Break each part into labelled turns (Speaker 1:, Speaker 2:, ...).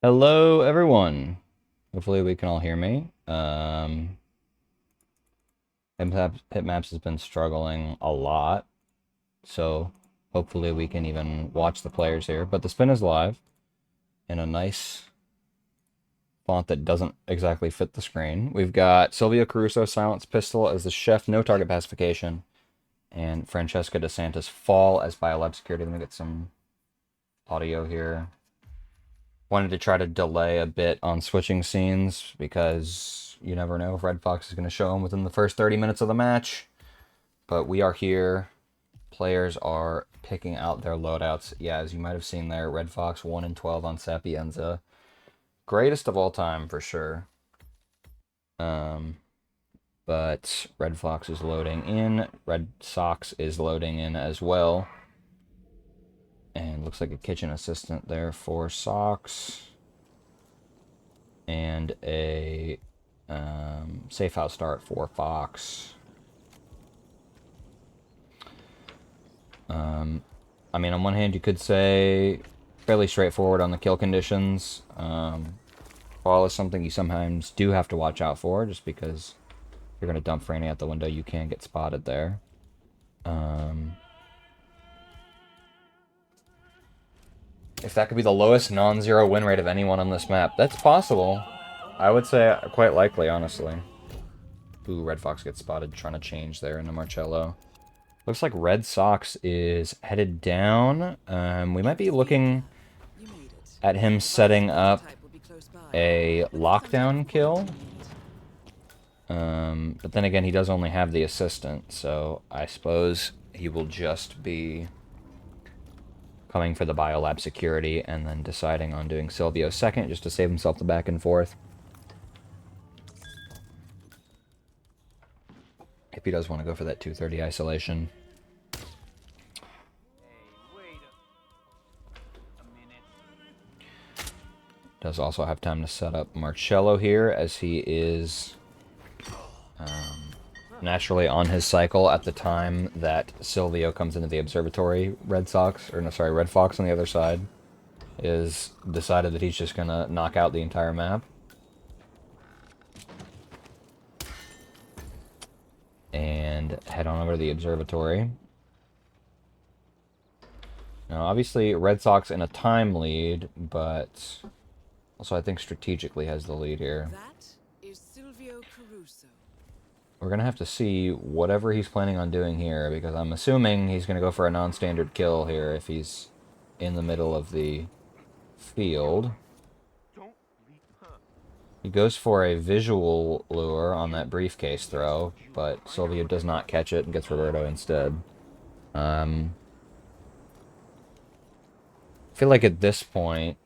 Speaker 1: Hello, everyone. Hopefully, we can all hear me. Hitmaps has been struggling a lot, so hopefully we can even watch the players here. But the spin is live in a nice font that doesn't exactly fit the screen. We've got Silvio Caruso, Silence Pistol as the chef, no target pacification, and Francesca DeSantis Fall as Biolab Security. Let me get some audio here. Wanted to try to delay a bit on switching scenes because you never know if Redfox is going to show him within the first 30 minutes of the match. But we are here. Players are picking out their loadouts. Yeah, as you might have seen there, Redfox 1 and 12 on Sapienza. Greatest of all time for sure. But Red Fox is loading in. Red Sox is loading in as well. And looks like a kitchen assistant there for Sox. And a safe house start for Fox. I mean, on one hand, you could say fairly straightforward on the kill conditions. Fall is something you sometimes do have to watch out for, just because if you're going to dump Franny out the window, you can get spotted there. If that could be the lowest non-zero win rate of anyone on this map, that's possible. I would say quite likely, honestly. Ooh, Red Fox gets spotted trying to change there into Marcello. Looks like Red Sox is headed down. We might be looking at him setting up a lockdown kill. But then again, he does only have the assistant, so I suppose he will just be coming for the biolab security and then deciding on doing Silvio second just to save himself the back and forth. If he does want to go for that 230 isolation. Does also have time to set up Marcello here, as he is naturally on his cycle at the time that Silvio comes into the observatory. Red Fox on the other side is decided that he's just gonna knock out the entire map. And head on over to the observatory. Now, obviously, Red Sox in a time lead, but also I think strategically has the lead here.
Speaker 2: That is Silvio Caruso.
Speaker 1: We're going to have to see whatever he's planning on doing here, because I'm assuming he's going to go for a non-standard kill here if he's in the middle of the field. He goes for a visual lure on that briefcase throw, but Silvio does not catch it and gets Roberto instead. I feel like at this point,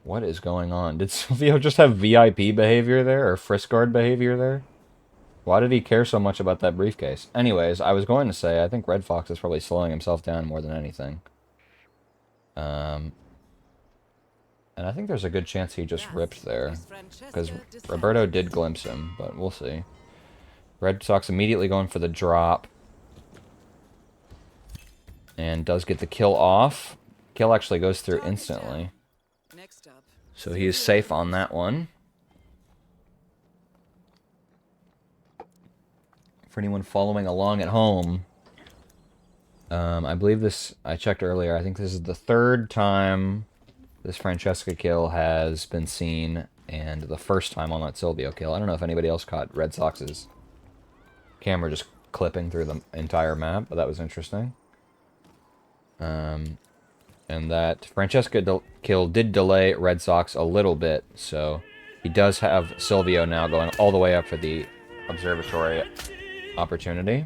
Speaker 1: what is going on? Did Silvio just have VIP behavior there, or Frisk Guard behavior there? Why did he care so much about that briefcase? Anyways, I was going to say, I think Red Fox is probably slowing himself down more than anything. And I think there's a good chance he just ripped there, because Roberto did glimpse him, but we'll see. Red Sox immediately going for the drop. And does get the kill off. Kill actually goes through instantly. So he is safe on that one. For anyone following along at home, I believe this, I checked earlier, I think this is the third time this Francesca kill has been seen, and the first time on that Silvio kill. I don't know if anybody else caught Red Sox's camera just clipping through the entire map, but that was interesting. And that Francesca kill did delay Red Sox a little bit, so he does have Silvio now going all the way up for the observatory opportunity.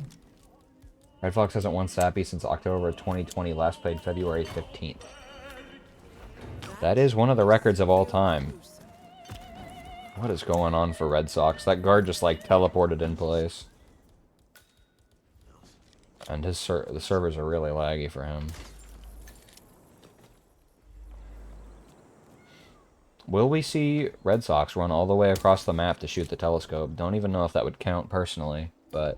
Speaker 1: Red Fox hasn't won Sappy since October 2020, last played February 15th. That is one of the records of all time. What is going on for Red Sox? That guard just like teleported in place. And the servers are really laggy for him. Will we see Red Sox run all the way across the map to shoot the telescope? Don't even know if that would count personally, but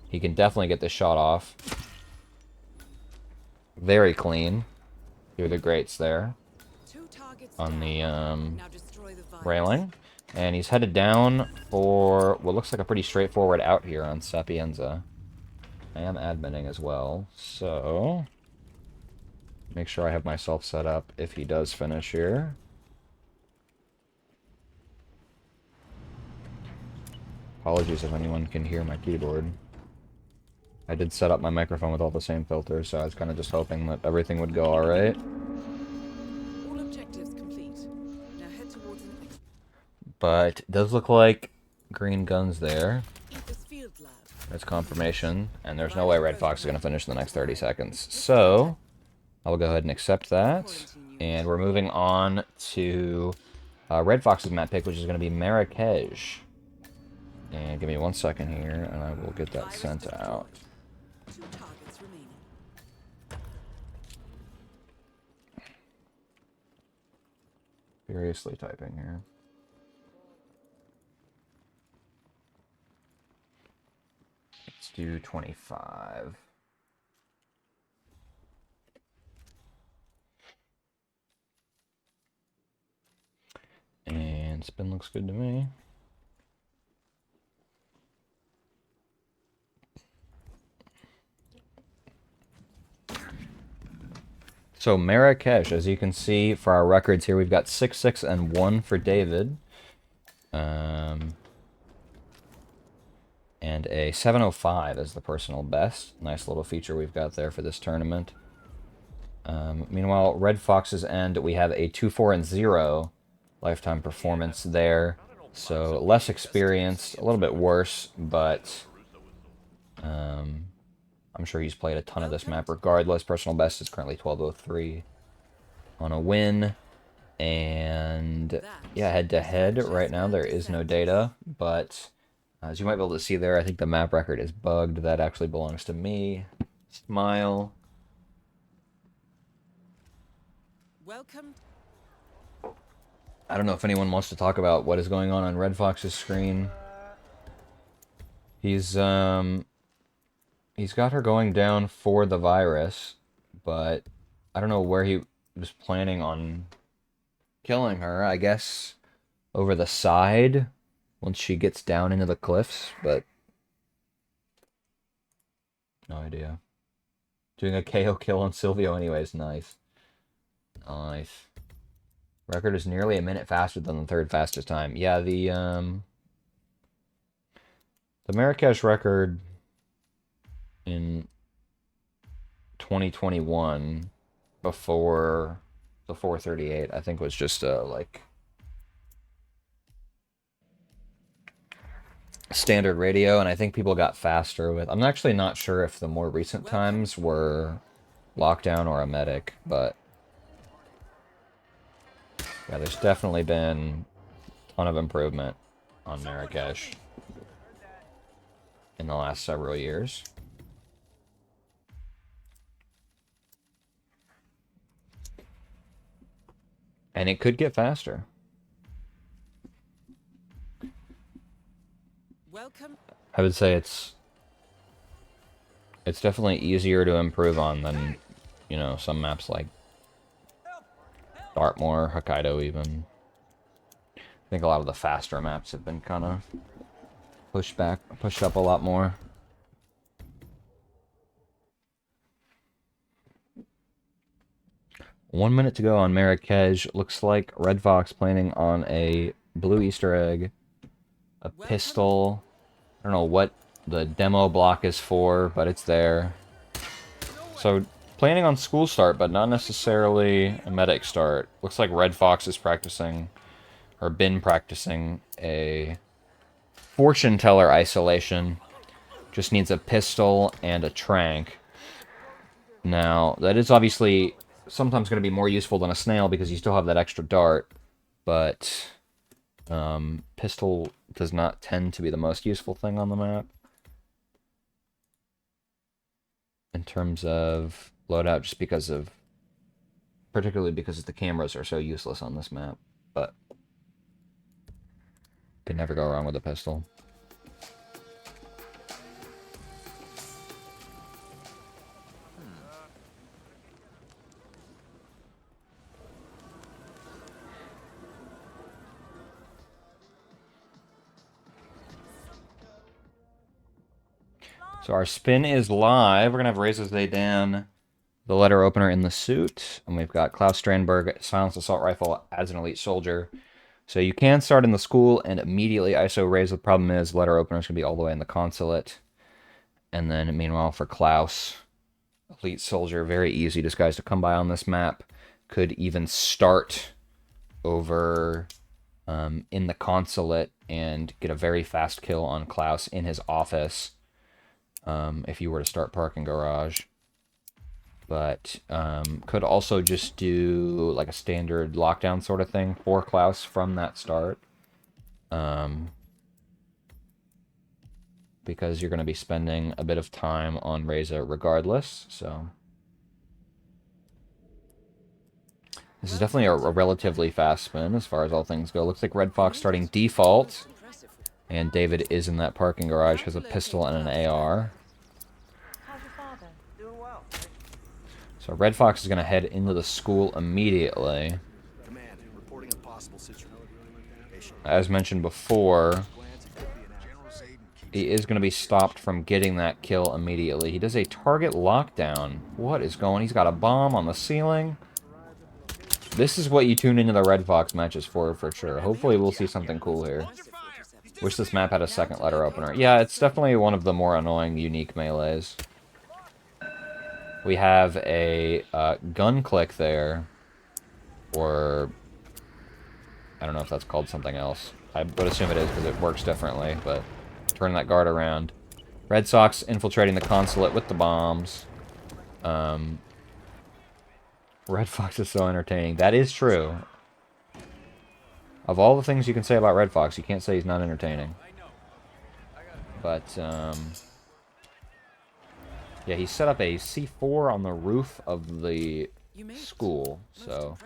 Speaker 1: he can definitely get this shot off. very clean through the grates there
Speaker 2: 2 targets
Speaker 1: on
Speaker 2: down.
Speaker 1: the
Speaker 2: Now destroy the virus.
Speaker 1: railing. And he's headed down for what looks like a pretty straightforward out here on Sapienza. I am adminning as well, so make sure I have myself set up if he does finish here. Apologies if anyone can hear my keyboard. I did set up my microphone with all the same filters, so I was kind of just hoping that everything would go alright.
Speaker 2: All objectives complete. Now head towards an
Speaker 1: But it does look like green guns there.
Speaker 2: Ethos field lab.
Speaker 1: There's confirmation, and there's no way Redfox is going to finish in the next 30 seconds. So, I will go ahead and accept that. And we're moving on to Redfox's map pick, which is going to be Marrakech. And give me 1 second here, and I will get that sent out.
Speaker 2: 2 targets remaining.
Speaker 1: Furiously typing here. Let's do 25. And spin looks good to me. So Marrakech, as you can see for our records here, we've got 6, 6, and 1 for David. And a 705 is the personal best. Nice little feature we've got there for this tournament. Meanwhile, Red Fox's end, we have a 2, 4, and 0 lifetime performance there. So less experienced, a little bit worse, but I'm sure he's played a ton of this map regardless. Personal best is currently 1203 on a win. And yeah, head to head right now there is no data, but as you might be able to see there, I think the map record is bugged. That actually belongs to me. Smile.
Speaker 2: Welcome.
Speaker 1: I don't know if anyone wants to talk about what is going on Red Fox's screen. He's got her going down for the virus, but I don't know where he was planning on killing her. I guess over the side once she gets down into the cliffs, but no idea. Doing a KO kill on Silvio anyways, nice. Nice. Record is nearly a minute faster than the third fastest time. Yeah, the Marrakech record in 2021 before the 438, I think was just like standard radio, and I think people got faster with. I'm actually not sure if the more recent times were lockdown or a medic, but yeah, there's definitely been a ton of improvement on Marrakech in the last several years. And it could get faster.
Speaker 2: Welcome.
Speaker 1: I would say it's definitely easier to improve on than, you know, some maps like Dartmoor, Hokkaido even. I think a lot of the faster maps have been kind of pushed up a lot more. One minute to go on Marrakech. Looks like Red Fox planning on a blue Easter egg, a pistol. I don't know what the demo block is for, but it's there. So planning on school start, but not necessarily a medic start. Looks like Red Fox is practicing, or been practicing, a fortune teller isolation. Just needs a pistol and a trank. Now, that is obviously sometimes going to be more useful than a snail because you still have that extra dart, but pistol does not tend to be the most useful thing on the map in terms of loadout, just because of, particularly because the cameras are so useless on this map, but can never go wrong with a pistol. So our spin is live. We're going to have Reza Zaydan, the letter opener, in the suit. And we've got Klaus Strandberg, silenced assault rifle as an elite soldier. So you can start in the school and immediately ISO Reza. The problem is letter opener is going to be all the way in the consulate. And then meanwhile for Klaus, elite soldier, very easy disguise to come by on this map. Could even start over in the consulate and get a very fast kill on Klaus in his office. If you were to start parking garage. But could also just do like a standard lockdown sort of thing for Klaus from that start. Because you're going to be spending a bit of time on Reza regardless, so... This is definitely a relatively fast spin as far as all things go. Looks like Redfox starting default. And David is in that parking garage, has a pistol and an AR. So Redfox is going to head into the school immediately. As mentioned before, he is going to be stopped from getting that kill immediately. He does a target lockdown. What is going on? He's got a bomb on the ceiling. This is what you tune into the Redfox matches for sure. Hopefully we'll see something cool here. Wish this map had a second letter opener. Yeah, it's definitely one of the more annoying, unique melees. We have a gun click there. Or... I don't know if that's called something else. I would assume it is because it works differently, but... Turn that guard around. Red Sox infiltrating the consulate with the bombs. Red Fox is so entertaining. That is true. Of all the things you can say about Red Fox, you can't say he's not entertaining. But, yeah, he set up a C4 on the roof of the school, so...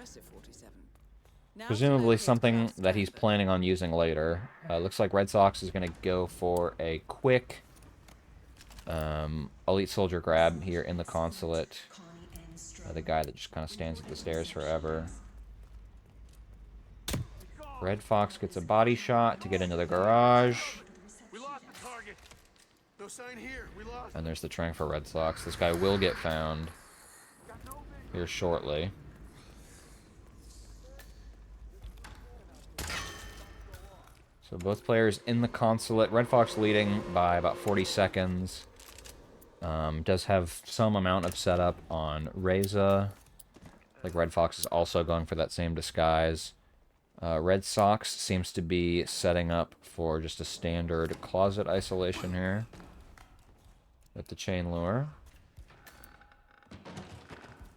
Speaker 1: Presumably something that he's planning on using later. Looks like Red Sox is going to go for a quick elite soldier grab here in the consulate. The guy that just kind of stands at the stairs forever. Red Fox gets a body shot to get into the garage. And there's the train for Red Sox. This guy will get found here shortly. So both players in the consulate. Red Fox leading by about 40 seconds. Does have some amount of setup on Reza. Like Red Fox is also going for that same disguise. Red Sox seems to be setting up for just a standard closet isolation here. With the chain lure.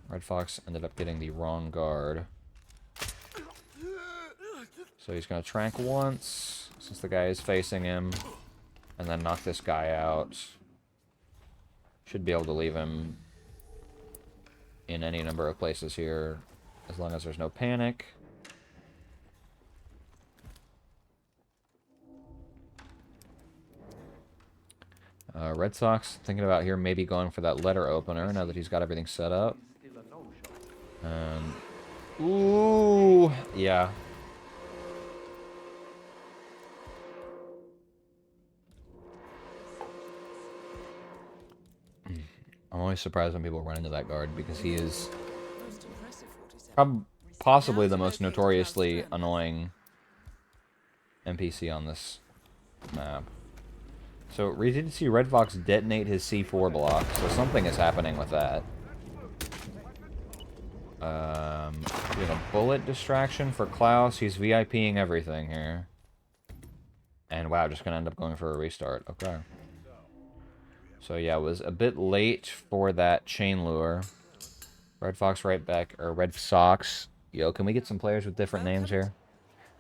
Speaker 1: Red Fox ended up getting the wrong guard. So he's going to trank once, since the guy is facing him, and then knock this guy out. Should be able to leave him in any number of places here, as long as there's no panic. Red Sox thinking about here maybe going for that letter opener now that he's got everything set up. Ooh, yeah. I'm always surprised when people run into that guard because he is possibly the most notoriously annoying NPC on this map. So we did see Red Fox detonate his C4 block, so something is happening with that. We have a bullet distraction for Klaus. He's VIPing everything here. And wow, just gonna end up going for a restart. Okay. So yeah, it was a bit late for that chain lure. Red Fox right back, or Red Sox. Yo, can we get some players with different names here?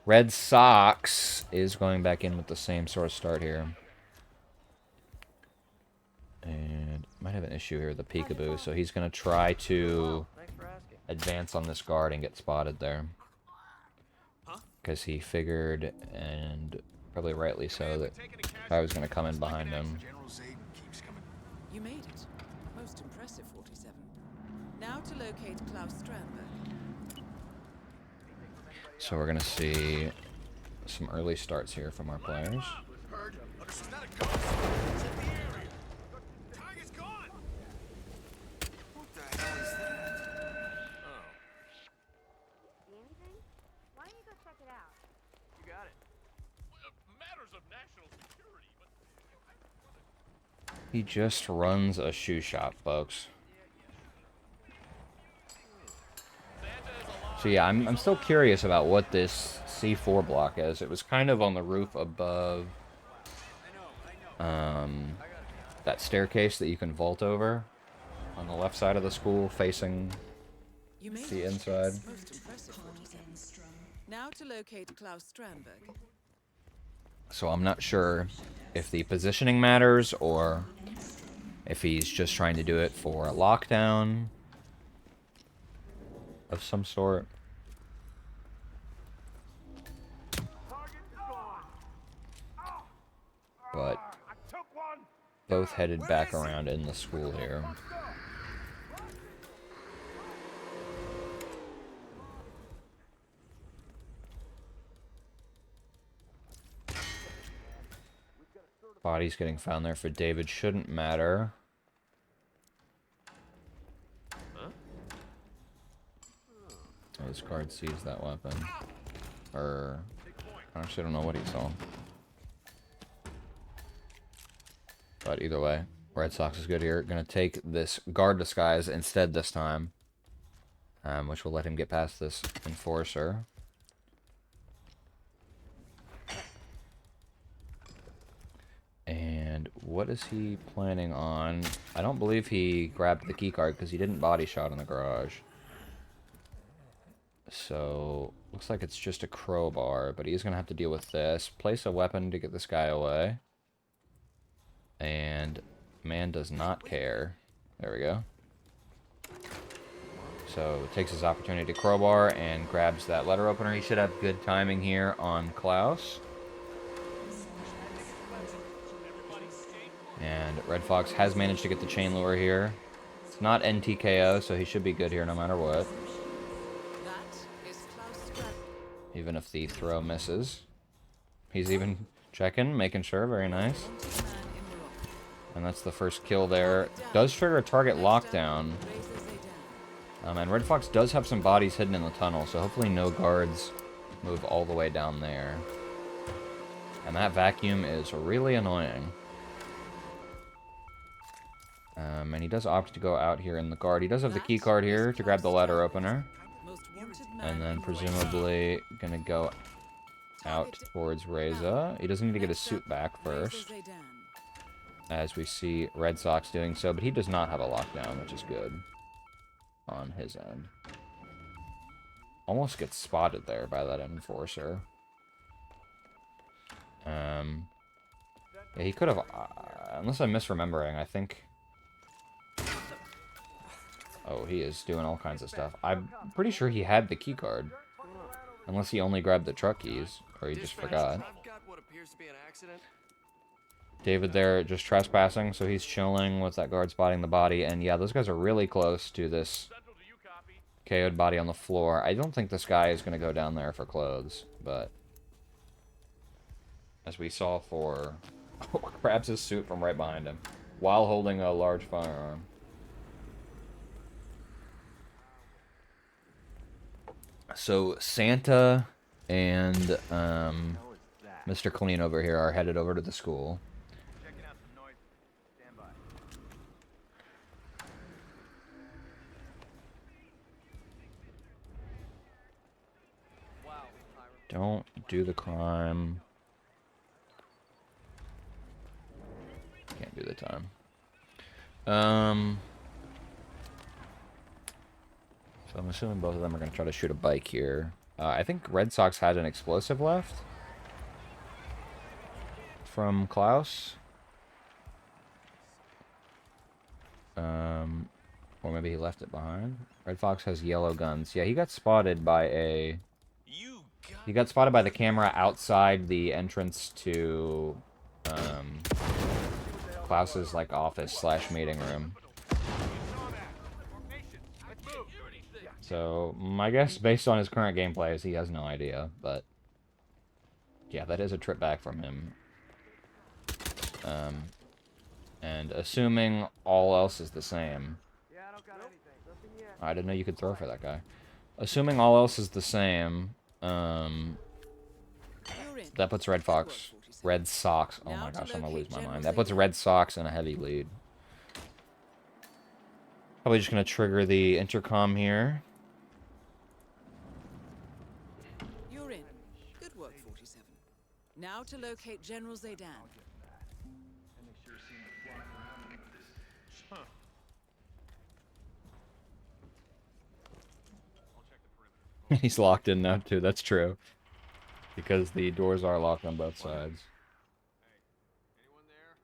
Speaker 1: Red Sox is going back in with the same sort of start here. And might have an issue here with the peekaboo, so he's going to try to advance on this guard and get spotted there. Because he figured, and probably rightly so, that I was going to come in behind him.
Speaker 2: You made it. Most impressive, 47. Now to locate Klaus Strandberg.
Speaker 1: So we're going to see some early starts here from our players. He just runs a shoe shop, folks. So yeah, I'm still curious about what this C4 block is. It was kind of on the roof above that staircase that you can vault over on the left side of the school facing the inside.
Speaker 2: Most impressive, 47. Now to locate Klaus Strandberg.
Speaker 1: So I'm not sure if the positioning matters or if he's just trying to do it for a lockdown of some sort. But both headed back around in the school here. Bodies getting found there for David shouldn't matter. Oh, this guard sees that weapon. Or, I actually don't know what he saw. But either way, Red Sox is good here. Gonna take this guard disguise instead this time. Which will let him get past this enforcer. And what is he planning on? I don't believe he grabbed the keycard because he didn't body shot in the garage. So, looks like it's just a crowbar, but he's going to have to deal with this. Place a weapon to get this guy away. And man does not care. There we go. So, takes his opportunity to crowbar and grabs that letter opener. He should have good timing here on Klaus. And Redfox has managed to get the chain lure here. It's not NTKO, so he should be good here no matter what. Even if the throw misses. He's even checking, making sure, very nice. And that's the first kill there. Does trigger a target lockdown. And Redfox does have some bodies hidden in the tunnel, so hopefully no guards move all the way down there. And that vacuum is really annoying. And he does opt to go out here in the guard. He does have the key card here to grab the letter opener. And then presumably gonna go out towards Reza. He does need to get his suit back first. As we see Red Sox doing so, but he does not have a lockdown, which is good on his end. Almost gets spotted there by that enforcer. Yeah, he could have, unless I'm misremembering, I think. Oh, he is doing all kinds of stuff. I'm pretty sure he had the key card. Unless he only grabbed the truck keys, or he just forgot. David there just trespassing, so he's chilling with that guard spotting the body. And yeah, those guys are really close to this KO'd body on the floor. I don't think this guy is going to go down there for clothes, but as we saw for... grabs his suit from right behind him while holding a large firearm. So Santa and Mr. Clean over here are headed over to the school. Don't do the crime. Can't do the time. So I'm assuming both of them are going to try to shoot a bike here. I think Red Sox had an explosive left from Klaus. Or maybe he left it behind. Red Fox has yellow guns. Yeah, he got spotted by a... He got spotted by the camera outside the entrance to Klaus's like office / meeting room. So my guess, based on his current gameplay, is he has no idea. But yeah, that is a trip back from him. And assuming all else is the same. I didn't know you could throw for that guy. Assuming all else is the same, that puts Redfox Red Sox. Oh
Speaker 2: Now
Speaker 1: my
Speaker 2: to
Speaker 1: gosh, I'm gonna
Speaker 2: locate
Speaker 1: lose my
Speaker 2: General
Speaker 1: mind. That puts
Speaker 2: Zaydan.
Speaker 1: Red Sox in a heavy lead. Probably just gonna trigger the intercom here.
Speaker 2: You're in. Good work, 47. Now to locate General Zaydan.
Speaker 1: He's locked in now too. That's true. Because the doors are locked on both sides.
Speaker 3: Anyone there?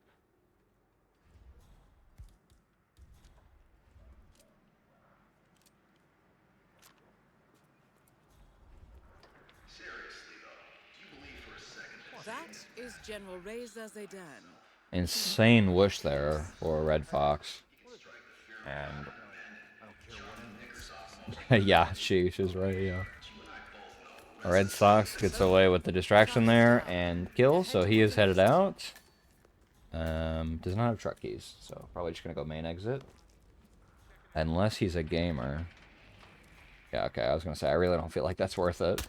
Speaker 2: That is General Reza Zaydan.
Speaker 1: Insane whoosh there for Redfox. And yeah, she's right, yeah. Red Sox gets away with the distraction there and kill, so he is headed out. Does not have truck keys, so probably just gonna go main exit. Unless he's a gamer. Yeah, okay, I was gonna say, I really don't feel like that's worth it.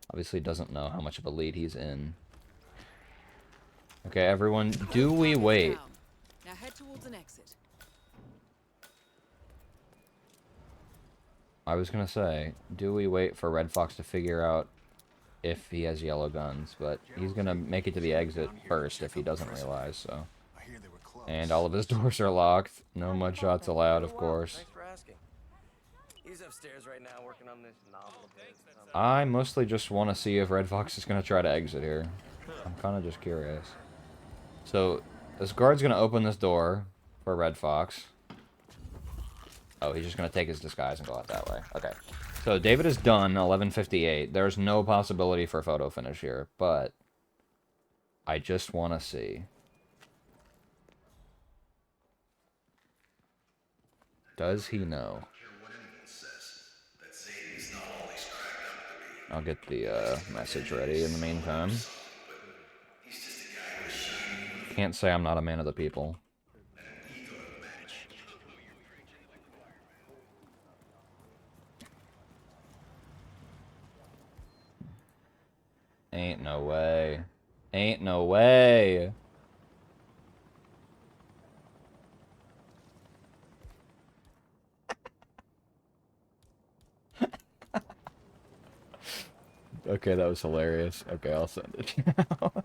Speaker 1: Obviously doesn't know how much of a lead he's in. Okay, everyone, do we wait?
Speaker 2: Now head towards an exit.
Speaker 1: I was gonna say, do we wait for Red Fox to figure out if he has yellow guns? But he's gonna make it to the exit first if he doesn't realize, so. And all of his doors are locked. No mud shots allowed, of course.
Speaker 4: Thanks for asking. He's upstairs right now working on this novel of his.
Speaker 1: I mostly just want to see if Red Fox is gonna try to exit here. I'm kind of just curious. So, this guard's gonna open this door for Red Fox. Oh, he's just gonna take his disguise and go out that way. Okay. So, David is done, 11:58. There's no possibility for a photo finish here, but I just want to see. Does he know? I'll get the message ready in the meantime. Can't say I'm not a man of the people. Ain't no way. Ain't no way. Okay, that was hilarious. Okay, I'll send it now.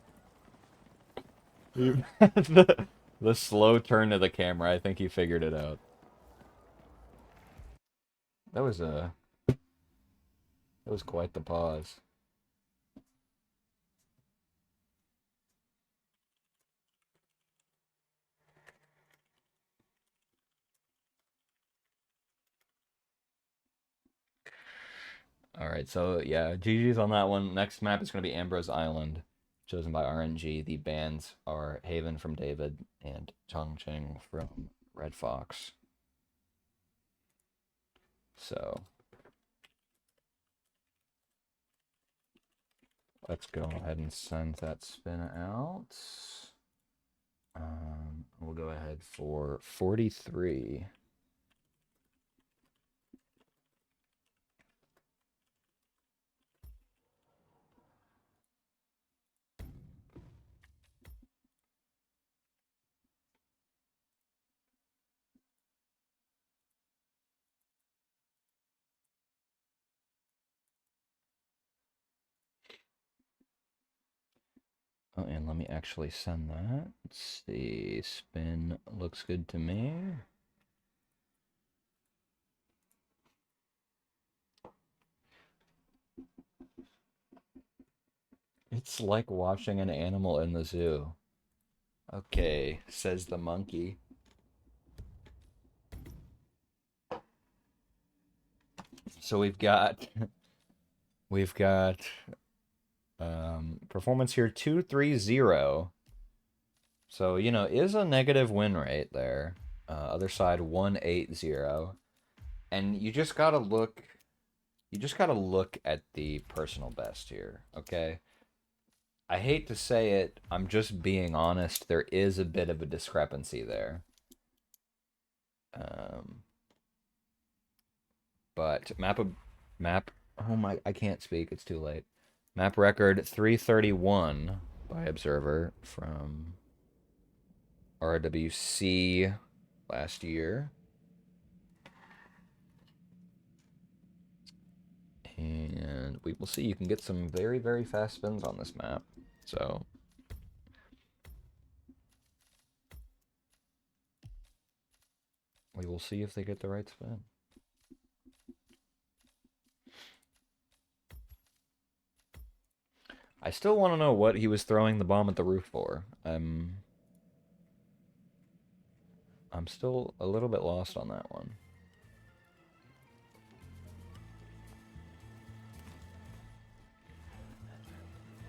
Speaker 1: the slow turn of the camera, I think he figured it out. That was quite the pause. Alright, so yeah, GG's on that one. Next map is going to be Ambrose Island, chosen by RNG. The bands are Haven from David and Chongqing from Red Fox. So, let's go ahead and send that spin out. We'll go ahead for 43. Oh, and let me actually send that. Let's see. Spin looks good to me. It's like watching an animal in the zoo. Okay, says the monkey. So we've got performance here 230. So, you know, is a negative win rate there. Other side 180. And you just gotta look at the personal best here, okay? I hate to say it, I'm just being honest, there is a bit of a discrepancy there. But map, oh my, I can't speak, it's too late. Map record 331 by Observer from RWC last year. And we will see. You can get some very, very fast spins on this map. So we will see if they get the right spin. I still want to know what he was throwing the bomb at the roof for. I'm still a little bit lost on that one.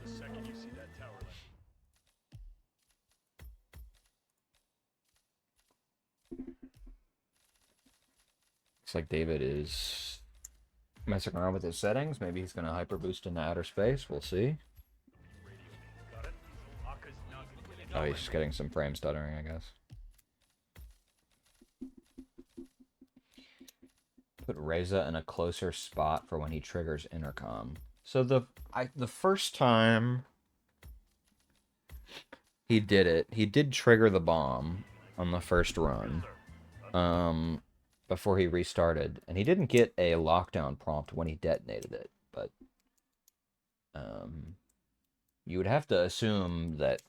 Speaker 5: The second you see that tower
Speaker 1: Looks like David is messing around with his settings. Maybe he's going to hyper boost into outer space. We'll see.
Speaker 5: got it. Aka's not gonna get it.
Speaker 1: Oh, he's just getting some frame stuttering, I guess. Put Reza in a closer spot for when he triggers intercom. So the first time he did it, he did trigger the bomb on the first run. Before he restarted, and he didn't get a lockdown prompt when he detonated it, but you would have to assume that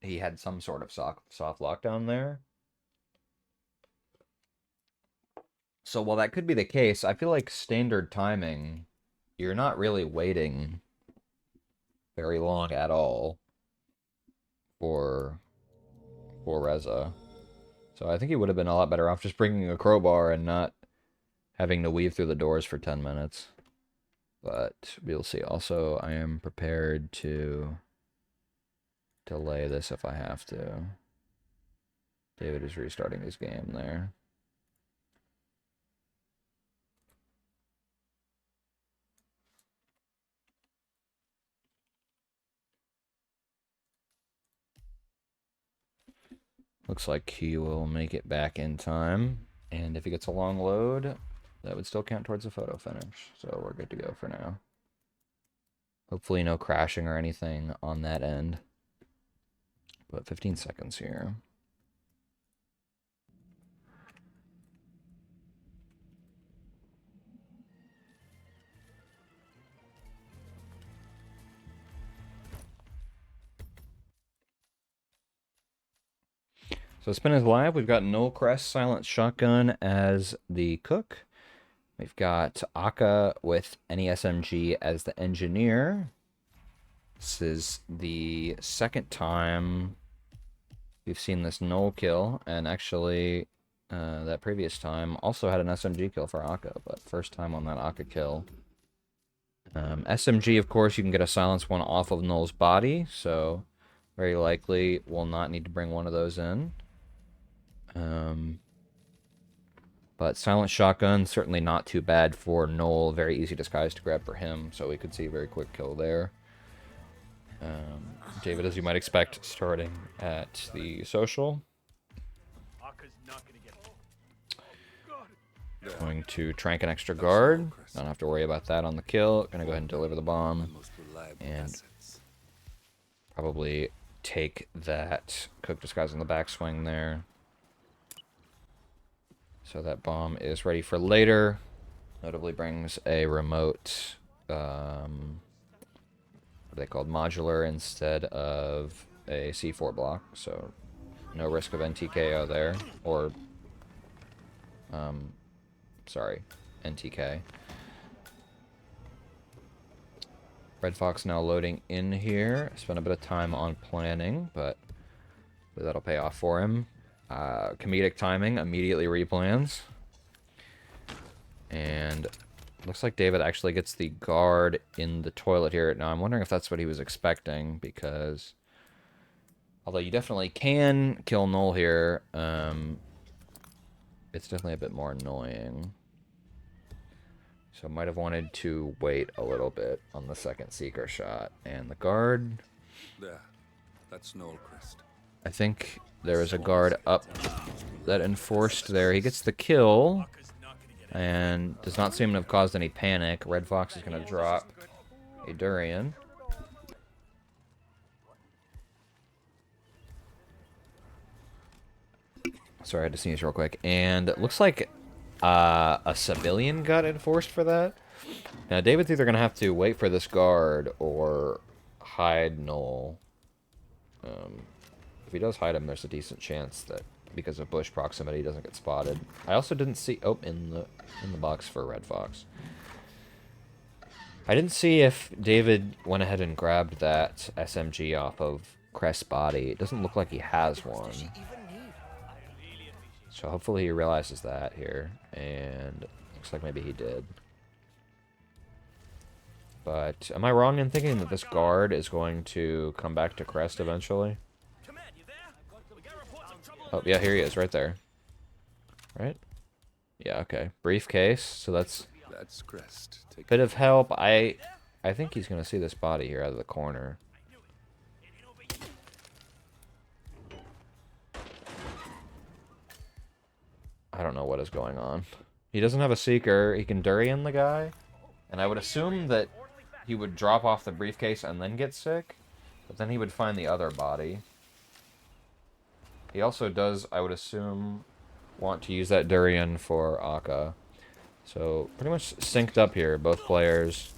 Speaker 1: he had some sort of soft lockdown there. So while that could be the case, I feel like standard timing, you're not really waiting very long at all for Reza. So I think he would have been a lot better off just bringing a crowbar and not having to weave through the doors for 10 minutes. But we'll see. Also, I am prepared to delay this if I have to. David is restarting his game there. Looks like he will make it back in time. And if he gets a long load, that would still count towards the photo finish. So we're good to go for now. Hopefully no crashing or anything on that end. But 15 seconds here. So spin is live. We've got Noel Crest Silent Shotgun as the cook. We've got Aka with NESMG as the engineer. This is the second time we've seen this Noel kill, and actually that previous time also had an SMG kill for Aka, but first time on that Aka kill. SMG, of course, you can get a silence one off of Noel's body, so very likely we'll not need to bring one of those in. But silent shotgun, certainly not too bad for Noel. Very easy disguise to grab for him, so we could see a very quick kill there. David, as you might expect, starting at the social.
Speaker 5: Aka's not gonna get it.
Speaker 1: Going to trank an extra guard. Don't have to worry about that on the kill. Gonna go ahead and deliver the bomb. And probably take that cook disguise on the backswing there. So that bomb is ready for later. Notably brings a remote, what are they called? Modular instead of a C4 block. So no risk of NTKO there. Or, sorry, NTK. Redfox now loading in here. Spent a bit of time on planning, but that'll pay off for him. Comedic timing, immediately replans. And looks like David actually gets the guard in the toilet here. Now, I'm wondering if that's what he was expecting, because although you definitely can kill Noel here, it's definitely a bit more annoying. So might have wanted to wait a little bit on the second seeker shot. And the guard...
Speaker 6: There. That's Noel Crest.
Speaker 1: I think there is a guard up that enforced there. He gets the kill and does not seem to have caused any panic. Redfox is going to drop a durian. Sorry, I had to sneeze real quick. And it looks like a civilian got enforced for that. Now, David's either going to have to wait for this guard or hide Noel. If he does hide him, there's a decent chance that because of bush proximity, he doesn't get spotted. I also didn't see... Oh, in the box for Redfox. I didn't see if David went ahead and grabbed that SMG off of Crest's body. It doesn't look like he has one. So hopefully he realizes that here. And looks like maybe he did. But am I wrong in thinking that this guard is going to come back to Crest eventually? Oh, yeah, here he is, right there. Right? Yeah, okay. Briefcase, so that's
Speaker 6: Crest.
Speaker 1: a bit of help. I think he's going to see this body here out of the corner. I don't know what is going on. He doesn't have a seeker. He can durian the guy. And I would assume that he would drop off the briefcase and then get sick. But then he would find the other body. He also does, I would assume, want to use that durian for Akka. So, pretty much synced up here. Both players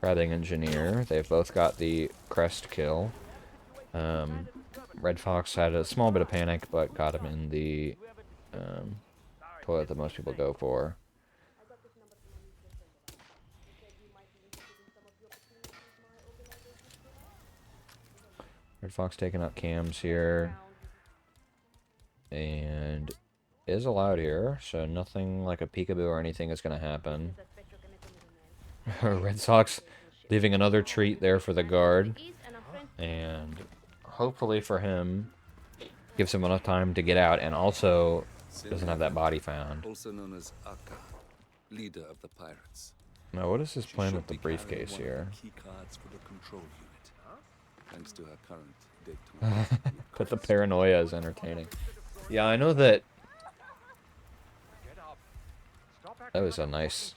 Speaker 1: grabbing Engineer. They've both got the Crest kill. Redfox had a small bit of panic, but got him in the toilet that most people go for. Redfox taking out cams here. And is allowed here, so nothing like a peekaboo or anything is going to happen. Red Sox leaving another treat there for the guard. And hopefully for him, gives him enough time to get out and also doesn't have that body found.
Speaker 6: Also known as Akka, leader of the pirates.
Speaker 1: Now, what is his plan with the briefcase here?
Speaker 6: Key cards for the control unit. Thanks to her current date.
Speaker 1: But the paranoia is entertaining. Yeah, I know that... That was a nice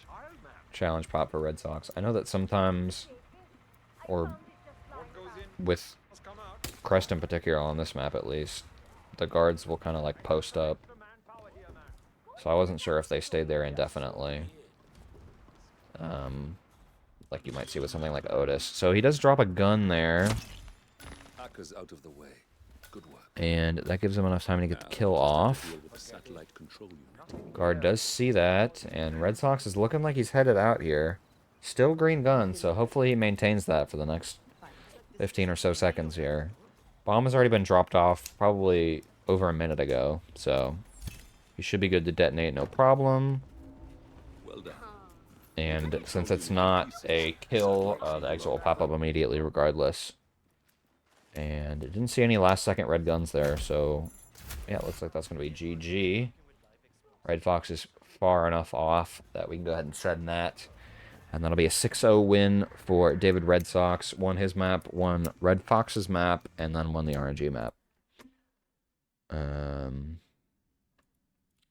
Speaker 1: challenge pop for Red Sox. I know that sometimes, or with Crest in particular on this map at least, the guards will kind of like post up. So I wasn't sure if they stayed there indefinitely. Like you might see with something like Otis. So he does drop a gun there.
Speaker 6: Akka's out of the way. Good work.
Speaker 1: And that gives him enough time to get the kill off. Guard does see that, and Red Sox is looking like he's headed out here. Still green gun, so hopefully he maintains that for the next 15 or so seconds here. Bomb has already been dropped off probably over a minute ago, so he should be good to detonate, no problem.
Speaker 6: Well done.
Speaker 1: And since it's not a kill, the exit will pop up immediately regardless. And it didn't see any last second red guns there, so yeah, it looks like that's going to be GG. Redfox is far enough off that we can go ahead and send that. And that'll be a 6-0 win for David Red Sox. Won his map, won Redfox's map, and then won the RNG map.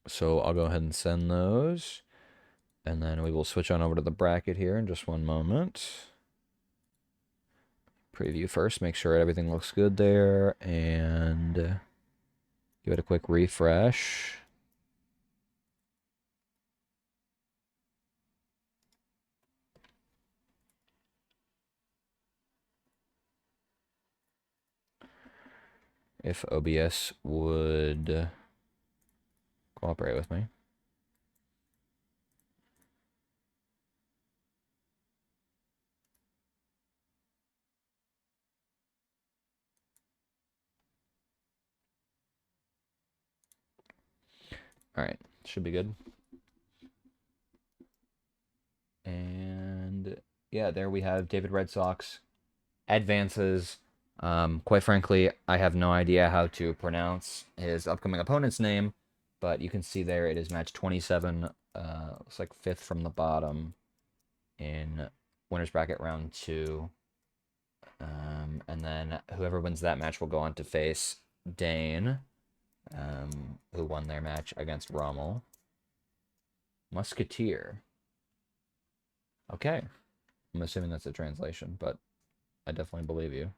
Speaker 1: So I'll go ahead and send those. And then we will switch on over to the bracket here in just one moment. Preview first, make sure everything looks good there, and give it a quick refresh. If OBS would cooperate with me. Alright, should be good. And yeah, there we have David Red Sox advances. Quite frankly, I have no idea how to pronounce his upcoming opponent's name, but you can see there it is match 27, looks like 5th from the bottom in winner's bracket round 2. And then whoever wins that match will go on to face Dane, who won their match against Rommel. Musketeer. Okay. I'm assuming that's a translation, but I definitely believe you.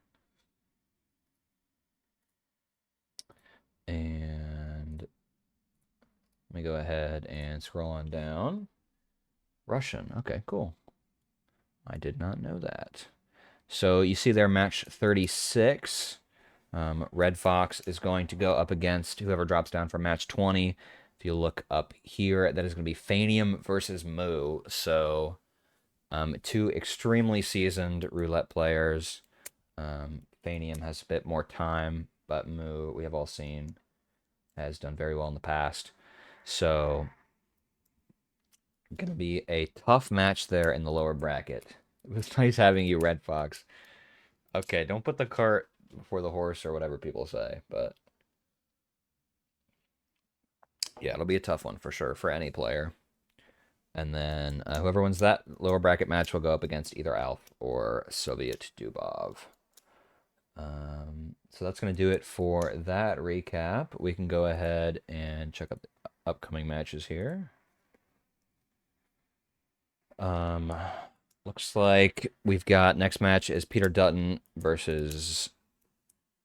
Speaker 1: And Let me go ahead and scroll on down. Russian. Okay, cool. I did not know that. So you see there, match 36. Redfox is going to go up against whoever drops down for match 20. If you look up here, that is going to be Fanium versus Moo. So two extremely seasoned roulette players. Fanium has a bit more time, but Moo, we have all seen, has done very well in the past. So, going to be a tough match there in the lower bracket. It was nice having you, Redfox. Okay, don't put the cart before the horse or whatever people say, but yeah, it'll be a tough one for sure for any player. And then whoever wins that lower bracket match will go up against either Alf or Soviet Dubov. So that's going to do it for that recap. We can go ahead and check out the upcoming matches here. Looks like we've got next match is Peter Dutton versus,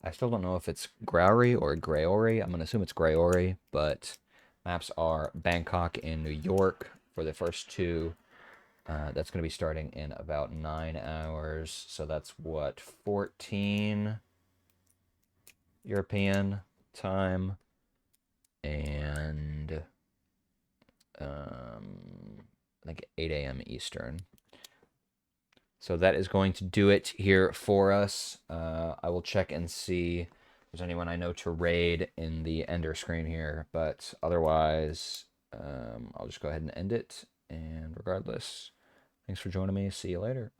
Speaker 1: I still don't know if it's Growry or Grayory. I'm going to assume it's Grayory, but maps are Bangkok and New York for the first two. That's going to be starting in about 9 hours. So that's what, 14 European time and I think 8 a.m. Eastern. So that is going to do it here for us. I will check and see if there's anyone I know to raid in the ender screen here. But otherwise, I'll just go ahead and end it. And regardless, thanks for joining me. See you later.